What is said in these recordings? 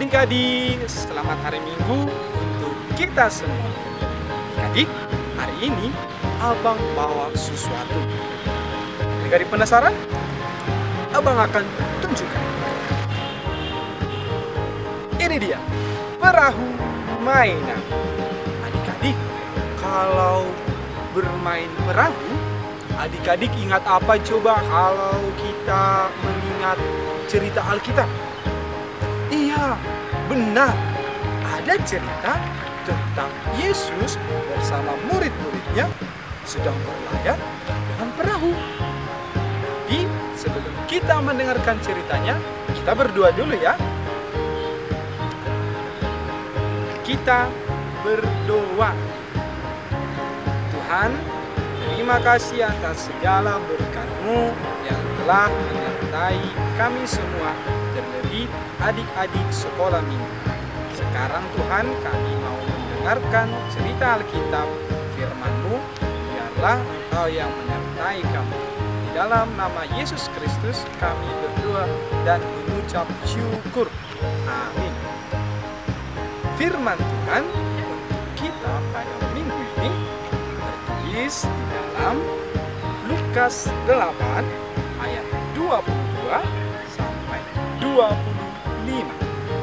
Adik-adik, selamat hari Minggu untuk kita semua. Adik, hari ini Abang bawa sesuatu. Adik-adik penasaran? Abang akan tunjukkan. Ini dia, perahu mainan. Adik-adik, kalau bermain perahu, adik-adik ingat apa coba kalau kita mengingat cerita Alkitab? Iya, benar. Ada cerita tentang Yesus bersama murid-muridnya sedang berlayar dengan perahu. Tapi sebelum kita mendengarkan ceritanya, kita berdoa dulu ya. Kita berdoa. Tuhan, terima kasih atas segala berkat-Mu yang telah menyertai kami semua, terlebih adik-adik sekolah minggu. Sekarang Tuhan, kami mau mendengarkan cerita Alkitab firman-Mu. Biarlah Engkau yang menyertai kami. Di dalam nama Yesus Kristus kami berdoa dan mengucap syukur. Amin. Firman Tuhan untuk kita pada minggu ini tertulis di dalam Lukas 8 ayat 22 sampai 25.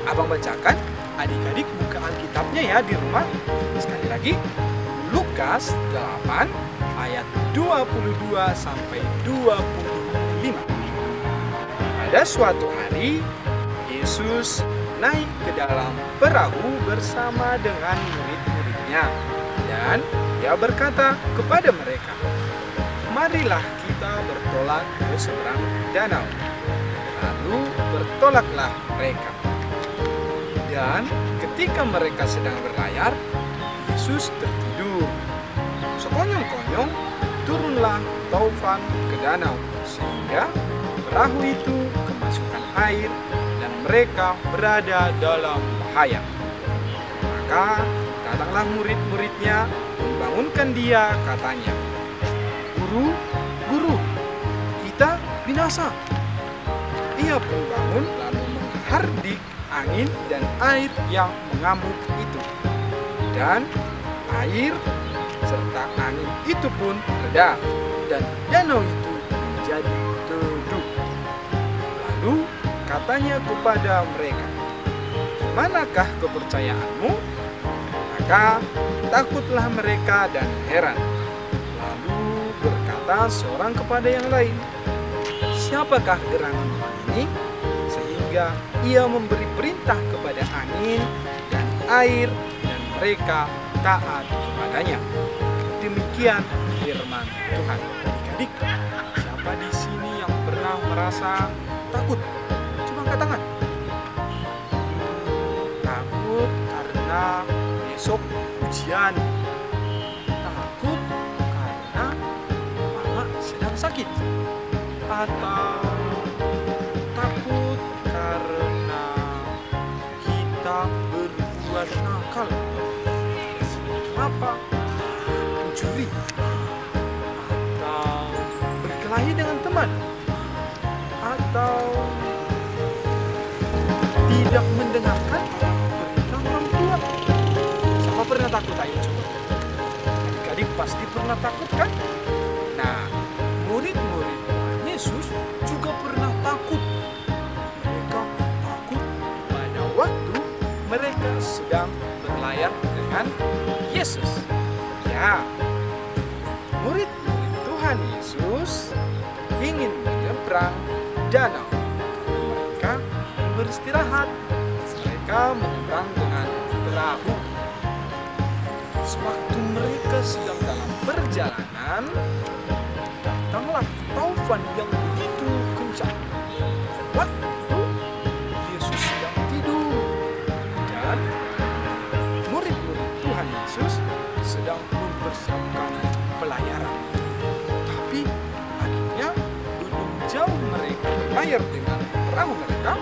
Abang bacakan, adik-adik buka Alkitabnya ya di rumah. Sekali lagi, Lukas 8 ayat 22 sampai 25. Pada suatu hari, Yesus naik ke dalam perahu bersama dengan murid-muridnya. Dan dia berkata kepada mereka, "Marilah kita bertolak ke seberang danau." Lalu bertolaklah mereka. Dan ketika mereka sedang berlayar, Yesus tertidur. Sekonyong-konyong turunlah taufan ke danau, sehingga perahu itu kemasukan air dan mereka berada dalam bahaya. Maka datanglah murid-muridnya membangunkan dia, katanya, "Guru, guru, kita binasa." Ia pun bangun lalu menghardik angin dan air yang mengamuk itu. Dan air serta angin itu pun reda dan danau itu menjadi teduh. Lalu katanya kepada mereka, "Manakah kepercayaanmu?" Maka takutlah mereka dan heran. Lalu berkata seorang kepada yang lain, "Siapakah gerangan Tuhan ini sehingga ia memberi perintah kepada angin dan air dan mereka taat kepadanya?" Demikian firman Tuhan. Adik-adik, siapa di sini yang pernah merasa takut? Coba angkat tangan. Takut karena besok ujian. Takut karena mama sedang sakit. Atau takut karena kita berbuat nakal. Apa? Mencuri. Atau berkelahi dengan teman. Atau tidak mendengarkan perintah orang tua. Siapa pernah takut? Ayo coba. Adik-adik pasti pernah takut kan? Nah, murid-murid Yesus juga pernah takut. Mereka takut pada waktu mereka sedang berlayar dengan Yesus. Ya, murid-murid Tuhan Yesus ingin menyeberang danau. Mereka beristirahat. Mereka menyeberang dengan perahu. Sewaktu mereka sedang dalam perjalanan, datanglah taufan yang begitu kencang. Waktu Yesus sedang tidur dan murid-murid Tuhan Yesus sedang mempersiapkan pelayaran. Tapi akhirnya belum jauh mereka berlayar dengan perahu mereka,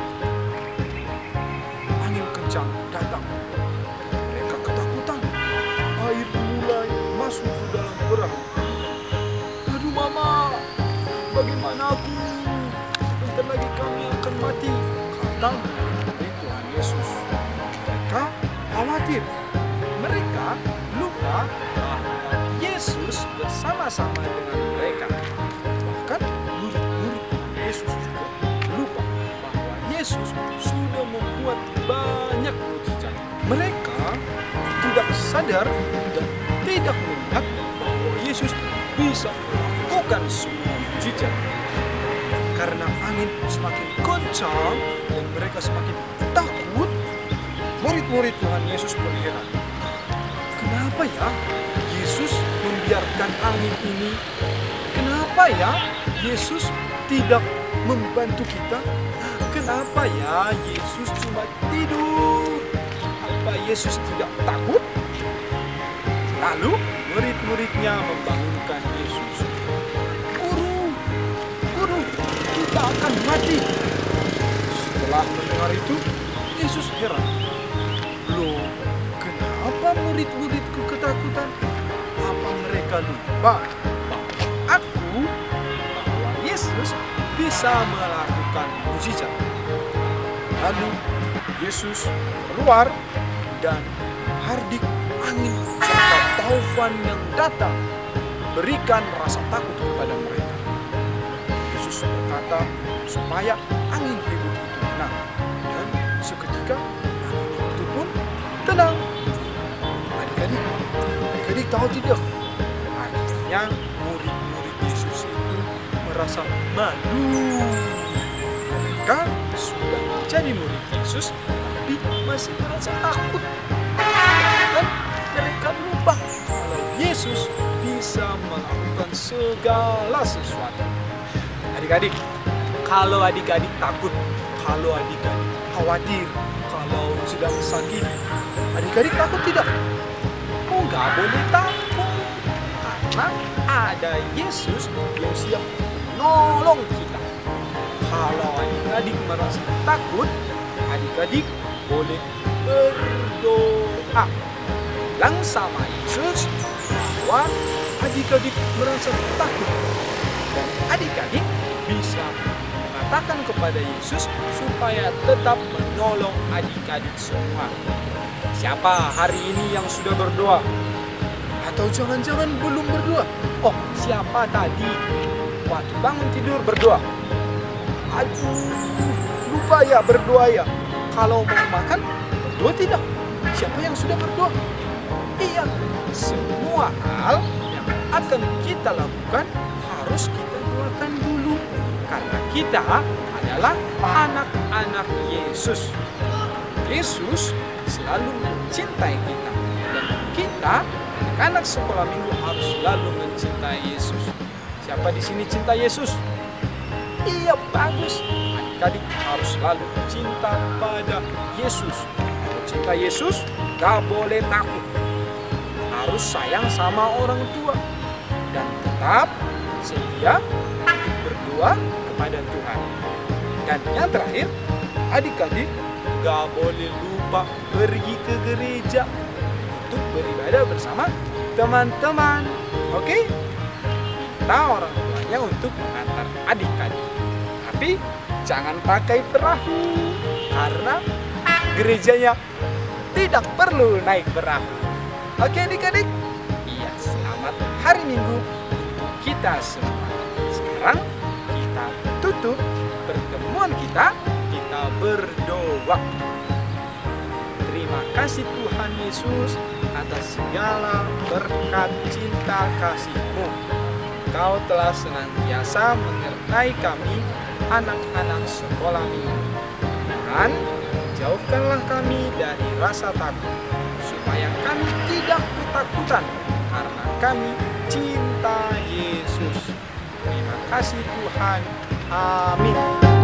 angin kencang datang. Mereka ketakutan. Air mulai masuk ke dalam perahu. "Aduh mama, bagaimana aku? Sebentar lagi kami akan mati," kata Tuhan Yesus. khawatir. Mereka lupa bahwa Yesus bersama-sama dengan mereka. Bahkan murid-murid Yesus juga lupa bahwa Yesus sudah membuat banyak mukjizat. Mereka tidak sadar dan tidak melihat bahwa Yesus bisa melakukan semua mukjizat. Karena angin semakin kencang dan mereka semakin takut, murid-murid Tuhan Yesus berheran. Kenapa ya Yesus membiarkan angin ini? Kenapa ya Yesus tidak membantu kita? Kenapa ya Yesus cuma tidur? Apa Yesus tidak takut? Lalu murid-muridnya membangunkan Yesus. Guru, kita akan mati. Setelah mendengar itu, Yesus heran. Loh, kenapa murid-muridku ketakutan? Apa mereka lupa bahwa Yesus bisa melakukan mukjizat? Lalu Yesus keluar dan hardik angin serta taufan yang datang berikan rasa takut kepada mereka. Yesus berkata supaya angin hidup itu tenang, dan seketika angin itu pun tenang. Adik-adik tahu tidak? Akhirnya murid-murid Yesus itu merasa malu. Mereka sudah menjadi murid Yesus, tapi masih merasa takut. Dan mereka lupa kalau Yesus bisa melakukan segala sesuatu. Adik-adik, kalau adik-adik takut, kalau adik-adik khawatir, kalau sedang sakit, adik-adik takut tidak? Oh, nggak boleh takut, karena ada Yesus yang siap menolong kita. Kalau adik-adik merasa takut, adik-adik boleh berdoa. Bilang sama Yesus bahwa adik-adik merasa takut, dan adik-adik bisa mengatakan kepada Yesus supaya tetap menolong adik-adik semua. Siapa hari ini yang sudah berdoa? Atau jangan-jangan belum berdoa? Oh, siapa tadi waktu bangun tidur berdoa? Aduh, lupa ya berdoa ya. Kalau mau makan, berdoa tidak? Siapa yang sudah berdoa? Iya, semua hal yang akan kita lakukan harus kita doakan dulu. Karena kita adalah anak-anak Yesus. Yesus selalu mencintai kita. Dan kita, anak sekolah minggu, harus selalu mencintai Yesus. Siapa di sini cinta Yesus? Iya, bagus. Adik-adik harus selalu cinta pada Yesus. Kalau cinta Yesus, gak boleh takut. Harus sayang sama orang tua. Dan tetap setia untuk berdoa kepada Tuhan. Dan yang terakhir, adik-adik gak boleh lupa pergi ke gereja untuk beribadah bersama teman-teman. Oke? Minta orang tuanya untuk mengantar adik-adik. Tapi jangan pakai perahu, karena gerejanya tidak perlu naik perahu. Oke adik-adik? Iya, selamat hari Minggu untuk kita semua. Sekarang kita tutup pertemuan kita berdoa. Terima kasih Tuhan Yesus atas segala berkat cinta kasih-Mu. Kau telah senantiasa menyertai kami, anak-anak sekolah minggu. Tuhan, jauhkanlah kami dari rasa takut, supaya kami tidak ketakutan, karena kami cinta Yesus. Terima kasih Tuhan. Amin.